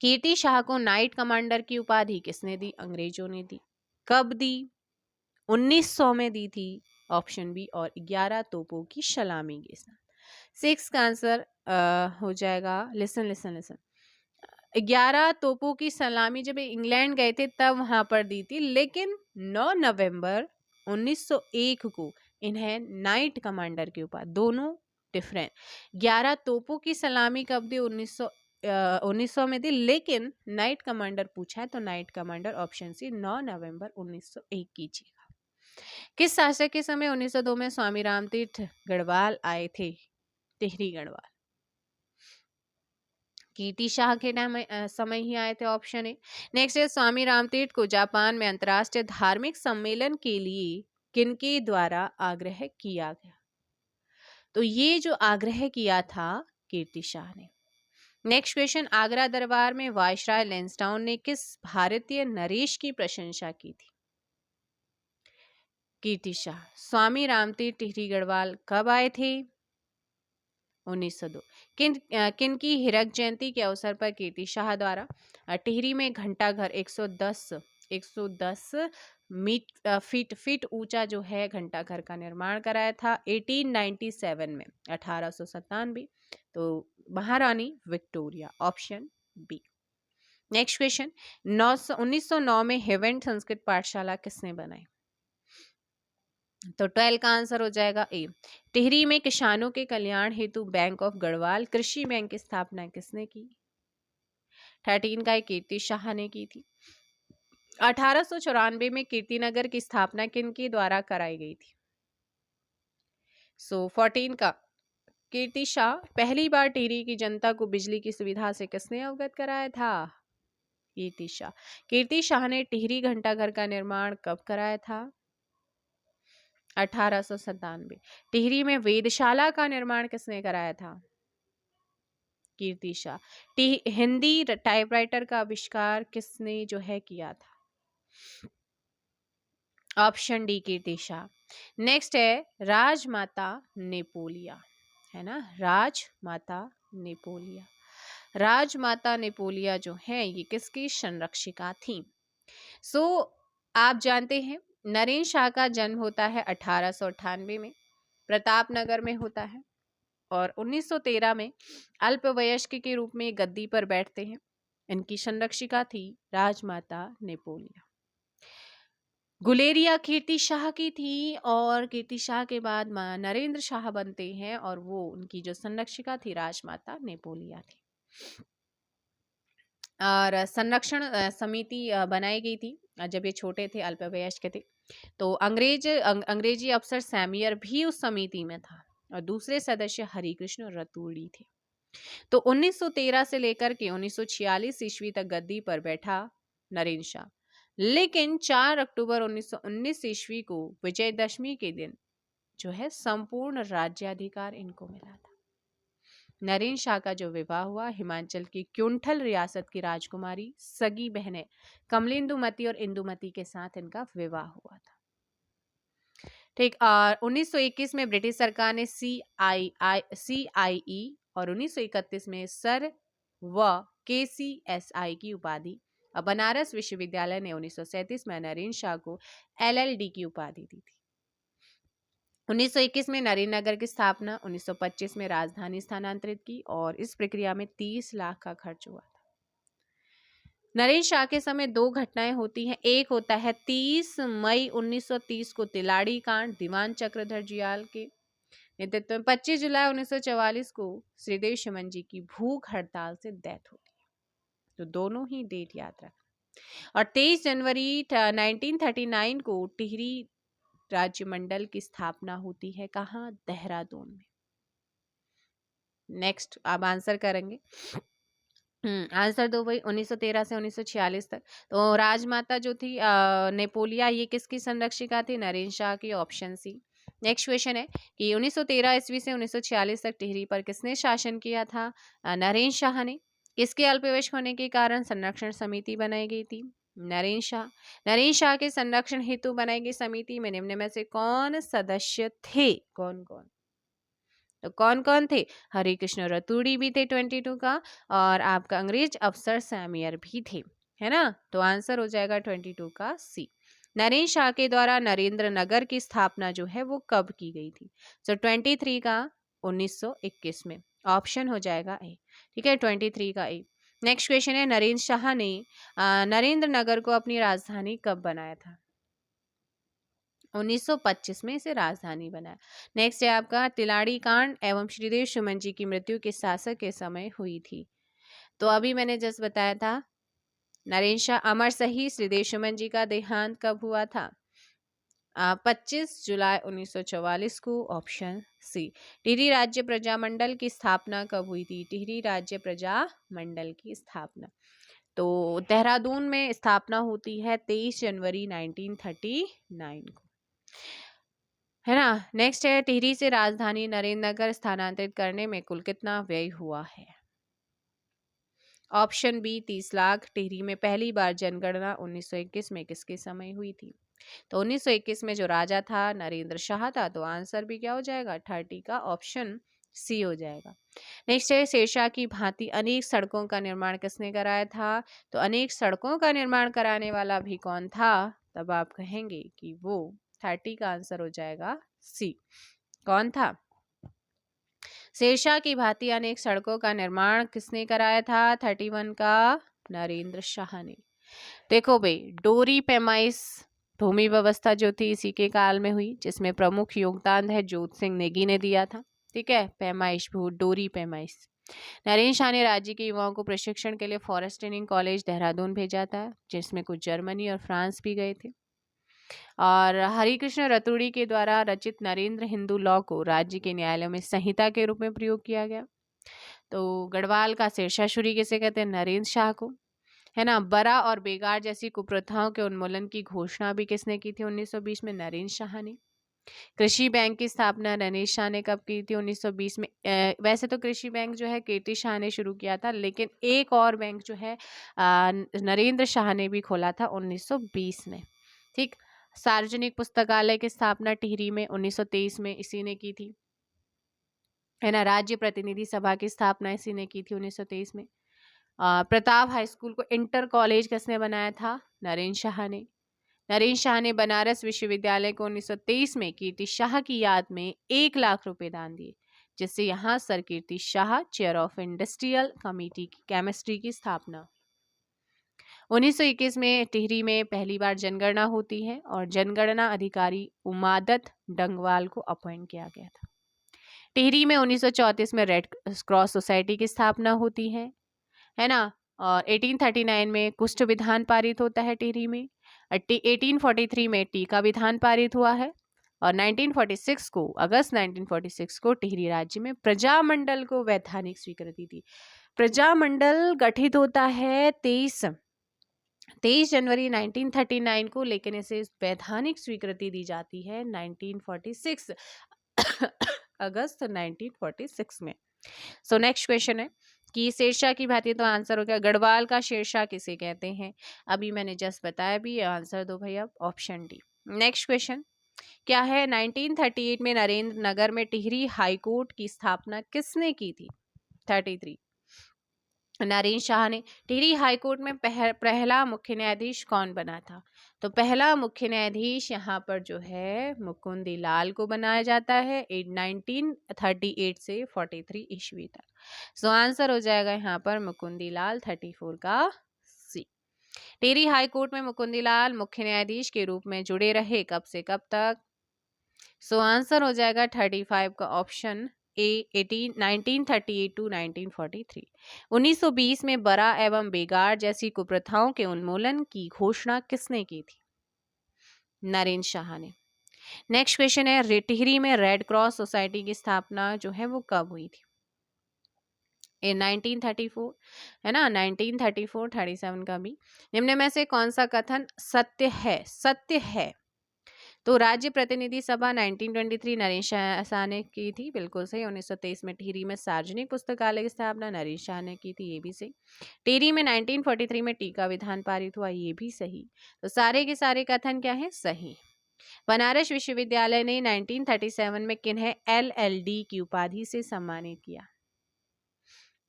कीर्ति शाह को नाइट कमांडर की उपाधि किसने दी? अंग्रेजों ने दी। कब दी? 1900 में दी थी, ऑप्शन बी। और 11 तोपों की सलामी के साथ। 6 का आंसर हो जाएगा, लिसन लिसन लिसन, 11 तोपों की सलामी जब इंग्लैंड गए थे तब वहां पर दी थी, लेकिन 9 नवंबर 1901 को इन्हें नाइट कमांडर के उपाधि, दोनों डिफरेंट। 11 तोपों की सलामी कब दी? 1900 में दी, लेकिन नाइट कमांडर पूछा है तो नाइट कमांडर ऑप्शन सी 9 नवंबर 1901 कीजिएगा। किस शासक के समय 1902 में स्वामी रामतीर्थ गढ़वाल आए थे? टिहरी गढ़वाल। कीर्ति शाह के समय ही आए थे, ऑप्शन ए। नेक्स्ट है, स्वामी रामतीर्थ को जापान में अंतर्राष्ट्रीय धार्मिक सम्मेलन के लिए किनके द्वारा आग्रह किया गया? तो ये जो आग्रह किया था कीर्ति शाह ने। नेक्स्ट क्वेश्चन, आगरा दरबार में वायसराय लैंसडाउन ने किस भारतीय नरेश की प्रशंसा की थी? कीर्ति शाह। स्वामी रामतीर्थ टिहरी गढ़वाल कब आए थे? 1902। किन की हीरक जयंती के अवसर पर कीर्ति शाह द्वारा टिहरी में घंटाघर 110 फीट ऊंचा जो है घंटाघर का निर्माण कराया था 1897 में, 1897। तो महारानी Victoria, option B. Next question, 1909 में हेवेंट संस्कृत पाठशाला किसने बनाई? तो 12 का आंसर हो जाएगा ए। टिहरी में किसानों के कल्याण हेतु बैंक ऑफ गढ़वाल कृषि बैंक की स्थापना किसने की? 13 का कीर्ति शाह ने की थी। 1894 में कीर्तिनगर की स्थापना किनके द्वारा कराई गई थी? 14 का कीर्ति शाह। पहली बार टिहरी की जनता को बिजली की सुविधा से किसने अवगत कराया था? कीर्ति शाह। कीर्ति शाह ने टिहरी घंटाघर का निर्माण कब कराया था? 1897। टिहरी में वेदशाला का निर्माण किसने कराया था? कीर्ति शाह। हिंदी टाइपराइटर का आविष्कार किसने जो है किया था? ऑप्शन डी, कीर्ति शाह। नेक्स्ट है राजमाता नेपोलिया, है ना, राजमाता नेपोलिया। राजमाता नेपोलिया जो है ये किसकी संरक्षिका थी? आप जानते हैं नरेन शाह का जन्म होता है 1898 में, प्रतापनगर में होता है, और 1913 में अल्पवयस्क के रूप में गद्दी पर बैठते हैं। इनकी संरक्षिका थी राजमाता नेपोलिया। गुलेरिया कीर्ति शाह की थी, और कीर्ति शाह के बाद नरेंद्र शाह बनते हैं, और वो उनकी जो संरक्षिका थी राजमाता नेपोलिया थी। और संरक्षण समिति बनाई गई थी जब ये छोटे थे, अल्पवयस्क थे। तो अंग्रेजी अफसर सैमियर भी उस समिति में था, और दूसरे सदस्य हरिकृष्ण रतूड़ी थे। तो 1913 से लेकर के 1946 ईस्वी तक गद्दी पर बैठा नरेंद्र शाह, लेकिन 4 अक्टूबर 1919 ईस्वी को विजयदशमी के दिन जो है संपूर्ण राज्याधिकार इनको मिला था। नरेंद्र शाह का जो विवाह हुआ हिमाचल की क्योंठल रियासत की राजकुमारी सगी बहनें कमलेंदुमती और इंदुमती के साथ इनका विवाह हुआ था। ठीक। और 1921 में ब्रिटिश सरकार ने CIE और 1931 में सर व KCSI की उपाधि, और बनारस विश्वविद्यालय ने 1937 में नरेंद्र शाह को LLD की उपाधि दी थी। 1921 में नरेंद्र नगर की स्थापना, 1925 में राजधानी स्थानांतरित की, और इस प्रक्रिया में 30 लाख का खर्च हुआ था। नरेंद्र शाह के समय 2 घटनाएं होती हैं। एक होता है 30 मई 1930 को तिलाड़ी कांड, दीवान चक्रधर जियाल के नेतृत्व में। 25 जुलाई 1944 को श्रीदेव सुमन जी की भूख हड़ताल से डेथ होती है। तो दोनों ही डेट याद रखना। और 23 जनवरी 1939 को टिहरी राज्य मंडल की स्थापना होती है। कहाँ? देहरादून में। नेक्स्ट आप आंसर करेंगे। आंसर दो भाई। 1913 से 1946 तक। तो राजमाता जो थी नेपोलिया, ये किसकी संरक्षिका थी? नरेंद्र शाह की, ऑप्शन सी। नेक्स्ट क्वेश्चन है कि 1913 ईस्वी से 1946 तक टिहरी पर किसने शासन किया था? नरेंद्र शाह ने। किसके अल्पवयस्क होने के कारण संरक्षण समिति बनाई गई थी? नरेंद्र शाह। नरेंद्र शाह के संरक्षण हेतु बनाई गई समिति में निम्न में से कौन सदस्य थे? कौन कौन? तो कौन कौन थे? हरिकृष्ण रतूड़ी भी थे 22 का, और आपका अंग्रेज अफसर सैमियर भी थे, है ना। तो आंसर हो जाएगा 22 का सी। नरेंद्र शाह के द्वारा नरेंद्र नगर की स्थापना जो है वो कब की गई थी? 23 का 1921 में, ऑप्शन हो जाएगा ए। ठीक है, 23 का ए। नेक्स्ट क्वेश्चन है, नरेंद्र शाह ने नरेंद्र नगर को अपनी राजधानी कब बनाया था? 1925 में इसे राजधानी बनाया। नेक्स्ट है आपका तिलाड़ी कांड एवं श्रीदेव सुमन जी की मृत्यु किस शासक के समय हुई थी? तो अभी मैंने जस्ट बताया था नरेंद्र शाह अमर सही। श्रीदेव सुमन जी का देहांत कब हुआ था? 25 जुलाई 1944 को, ऑप्शन सी। टिहरी राज्य प्रजामंडल की स्थापना कब हुई थी? टिहरी राज्य प्रजामंडल की स्थापना तो देहरादून में स्थापना होती है 23 जनवरी 1939 को, है ना। नेक्स्ट है, टिहरी से राजधानी नरेंद्र नगर स्थानांतरित करने में कुल कितना व्यय हुआ है? Option B 30 lakh. टिहरी में पहली बार जनगणना 1921 में किसके समय हुई थी? तो 1921 में जो राजा था नरेंद्र शाह था, तो आंसर भी क्या हो जाएगा 30 का ऑप्शन सी हो जाएगा। नेक्स्ट है शेरशाह की भांति अनेक सड़कों का निर्माण किसने कराया था? तो अनेक सड़कों का निर्माण कराने वाला भी कौन था? तब आप कहेंगे कि वो 30 का आंसर हो जाएगा सी। कौन था? शेरशाह की भांति अनेक सड़कों का निर्माण किसने कराया था? 31 का नरेंद्र शाह ने। देखो भाई, डोरी पैमाइश भूमि व्यवस्था जो थी इसी के काल में हुई, जिसमें प्रमुख योगदान है जोत सिंह नेगी ने दिया था। ठीक है, पैमाइश डोरी पैमाइश। नरेंद्र शाह ने राज्य के युवाओं को प्रशिक्षण के लिए फॉरेस्ट ट्रेनिंग कॉलेज देहरादून भेजा था, जिसमें कुछ जर्मनी और फ्रांस भी गए थे। और हरिकृष्ण रतूड़ी के द्वारा रचित नरेंद्र हिंदू लॉ को राज्य के न्यायालयों में संहिता के रूप में प्रयोग किया गया। तो गढ़वाल का शेरशाहशूरी किसे कहते हैं? नरेंद्र शाह को, है ना। बरा और बेगार जैसी कुप्रथाओं के उन्मूलन की घोषणा भी किसने की थी 1920 में? नरेंद्र शाह ने। कृषि बैंक की स्थापना नरेंद्र शाह ने कब की थी? 1920 में। वैसे तो कृषि बैंक जो है केटी शाह ने शुरू किया था, लेकिन एक और बैंक जो है नरेंद्र शाह ने भी खोला था 1920 में। ठीक। सार्वजनिक पुस्तकालय की स्थापना टिहरी में 1923 में इसी ने की थी, है ना। राज्य प्रतिनिधि सभा की स्थापना इसी ने की थी 1923 में। प्रताप हाई स्कूल को इंटर कॉलेज किसने बनाया था? नरेंद्र शाह ने। नरेंद्र शाह ने बनारस विश्वविद्यालय को 1923 में कीर्ति शाह की याद में 1 लाख रुपए दान दिए, जिससे यहाँ sir Kirti Shah chair of industrial committee की केमिस्ट्री की स्थापना। 1921 में टिहरी में पहली बार जनगणना होती है और जनगणना अधिकारी उमादत डंगवाल को अपॉइंट किया गया था। टिहरी में 1934 में रेड क्रॉस सोसाइटी की स्थापना होती है ना। और 1839 में कुष्ठ विधान पारित होता है टिहरी में। 1843 में टीका विधान पारित हुआ है और 1946 को अगस्त 1946 को टिहरी राज्य में प्रजामंडल को वैधानिक स्वीकृति दी। प्रजामंडल गठित होता है 23 जनवरी 1939 को, लेकिन इसे वैधानिक स्वीकृति दी जाती है 1946 अगस्त 1946 में। सो नेक्स्ट क्वेश्चन है कि शेरशाह की भांति, तो आंसर हो गया गढ़वाल का शेरशाह किसे कहते हैं? अभी मैंने जस्ट बताया भी, आंसर दो भैया ऑप्शन डी। नेक्स्ट क्वेश्चन क्या है? 1938 में नरेंद्र नगर में टिहरी हाई कोर्ट की स्थापना किसने की थी? 33 नरेंद्र शाह ने। टिहरी हाई कोर्ट में पहला मुख्य न्यायाधीश कौन बना था? तो पहला मुख्य न्यायाधीश यहाँ पर जो है मुकुंदी लाल को बनाया जाता है 1938 से 43 ईस्वी तक। सो आंसर हो जाएगा यहाँ पर मुकुंदी लाल 34 का सी। टिहरी हाई कोर्ट में मुकुंदी लाल मुख्य न्यायाधीश के रूप में जुड़े रहे कब से कब तक? सो आंसर हो जाएगा 35 का ऑप्शन ए 1938 टू 1943। 1920 में बरा एवं बेगार जैसी कुप्रथाओं के उन्मूलन की घोषणा किसने की थी? नरेंद्र शाह ने। नेक्स्ट क्वेश्चन है टिहरी में रेड क्रॉस सोसाइटी की स्थापना जो है वो कब हुई थी? 1934, है ना। 1934 37 का भी। निम्न में से कौन सा कथन सत्य है? सत्य है। तो राज्य प्रतिनिधि सभा 1923 नरेंद्र शाह ने की थी, बिल्कुल सही। 1923 में टिहरी में सार्वजनिक पुस्तकालय की स्थापना नरेंद्र शाह ने की थी, ये भी सही। टिहरी में 1943 में टीका विधान पारित हुआ, ये भी सही। तो सारे के सारे कथन क्या है? सही। बनारस विश्वविद्यालय ने 1937 में किन्हें LLD की उपाधि से सम्मानित किया?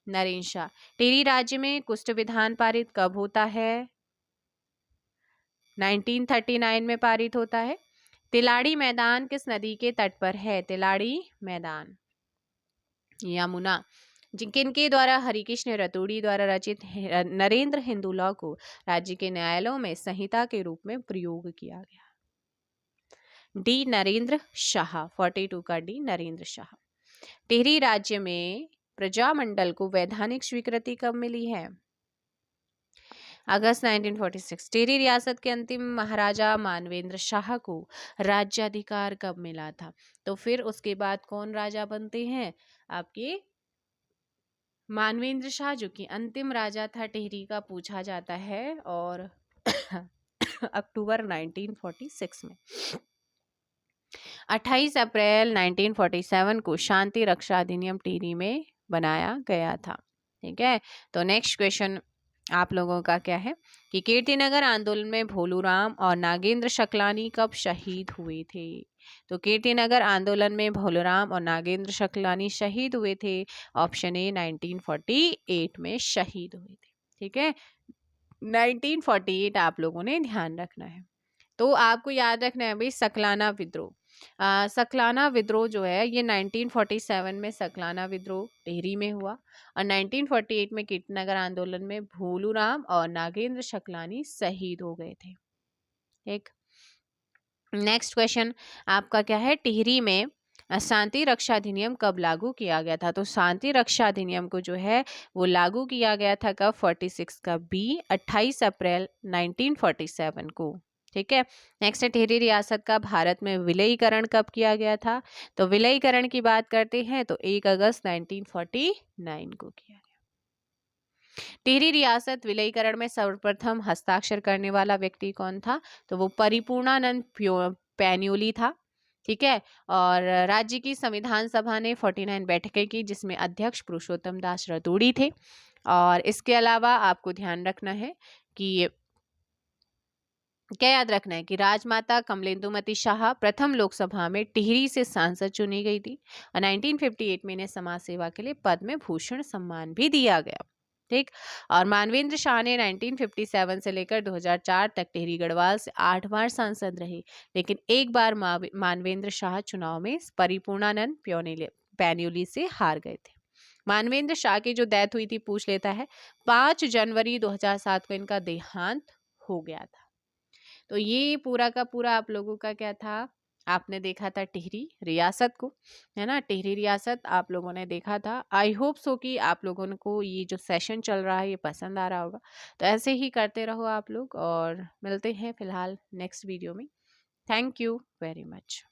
नरेंद्र शाह। टिहरी राज्य में कुष्ठ विधान पारित कब होता है? 1939 में पारित होता है। तिलाड़ी मैदान किस नदी के तट पर है? तिलाड़ी मैदान यमुना। किनके द्वारा? हरिकृष्ण रतूड़ी द्वारा रचित नरेंद्र हिंदू लॉ को राज्य के न्यायालयों में संहिता के रूप में प्रयोग किया गया। डी नरेंद्र शाह 42 का डी नरेंद्र शाह। टिहरी राज्य में प्रजामंडल को वैधानिक स्वीकृति कब मिली है? अगस्त 1946। टिहरी रियासत के अंतिम महाराजा मानवेंद्र शाह को राज्याधिकार कब मिला था? तो फिर उसके बाद कौन राजा बनते हैं? आपके मानवेंद्र शाह, जो कि अंतिम राजा था टिहरी का, पूछा जाता है। और अक्टूबर 1946 में। 28 अप्रैल 1947 को शांति रक्षा अधिनियम टिहरी में बनाया गया था। ठीक है। तो नेक्स्ट क्वेश्चन आप लोगों का क्या है कि कीर्तिनगर आंदोलन में भोलूराम और नागेंद्र शकलानी कब शहीद हुए थे? तो कीर्तिनगर आंदोलन में भोलूराम और नागेंद्र शकलानी शहीद हुए थे। ऑप्शन ए 1948 में शहीद हुए थे। ठीक है, 1948 आप लोगों ने ध्यान रखना है। तो आपको याद रखना है भाई सकलाना विद्रोह। सकलाना विद्रोह जो है ये 1947 में सकलाना विद्रोह टिहरी में हुआ और 1948 में कीर्तनगर आंदोलन में भोलूराम और नागेंद्र शकलानी शहीद हो गए थे। एक नेक्स्ट क्वेश्चन आपका क्या है, टिहरी में शांति रक्षा अधिनियम कब लागू किया गया था? तो शांति रक्षा अधिनियम को जो है वो लागू किया गया था कब? 46 का बी 28 अप्रैल 1947 को। ठीक है। नेक्स्ट है टिहरी रियासत का भारत में विलयीकरण कब किया गया था? तो विलयीकरण की बात करते हैं तो 1 अगस्त 1949 को किया गया। टिहरी रियासत विलयीकरण में सर्वप्रथम हस्ताक्षर करने वाला व्यक्ति कौन था? तो वो परिपूर्णानंद पैन्यूली था। ठीक है। और राज्य की संविधान सभा ने 49 बैठकें की जिसमें अध्यक्ष पुरुषोत्तम दास रतूड़ी थे। और इसके अलावा आपको ध्यान रखना है कि क्या याद रखना है कि राजमाता कमलेंदुमती शाह प्रथम लोकसभा में टिहरी से सांसद चुनी गई थी और 1958 में इन्हें समाज सेवा के लिए पद्म भूषण सम्मान भी दिया गया। ठीक। और मानवेंद्र शाह ने 1957 से लेकर 2004 तक टिहरी गढ़वाल से 8 बार सांसद रहे, लेकिन एक बार मानवेंद्र शाह चुनाव में परिपूर्णानंद पैन्यूली से हार गए थे। मानवेंद्र शाह की जो डेथ हुई थी पूछ लेता है 5 जनवरी 2007 को इनका देहांत हो गया था। तो ये पूरा का पूरा आप लोगों का क्या था, आपने देखा था टिहरी रियासत को, है ना। टिहरी रियासत आप लोगों ने देखा था। आई होप सो कि आप लोगों को ये जो सेशन चल रहा है ये पसंद आ रहा होगा। तो ऐसे ही करते रहो आप लोग और मिलते हैं फिलहाल नेक्स्ट वीडियो में। Thank you very much.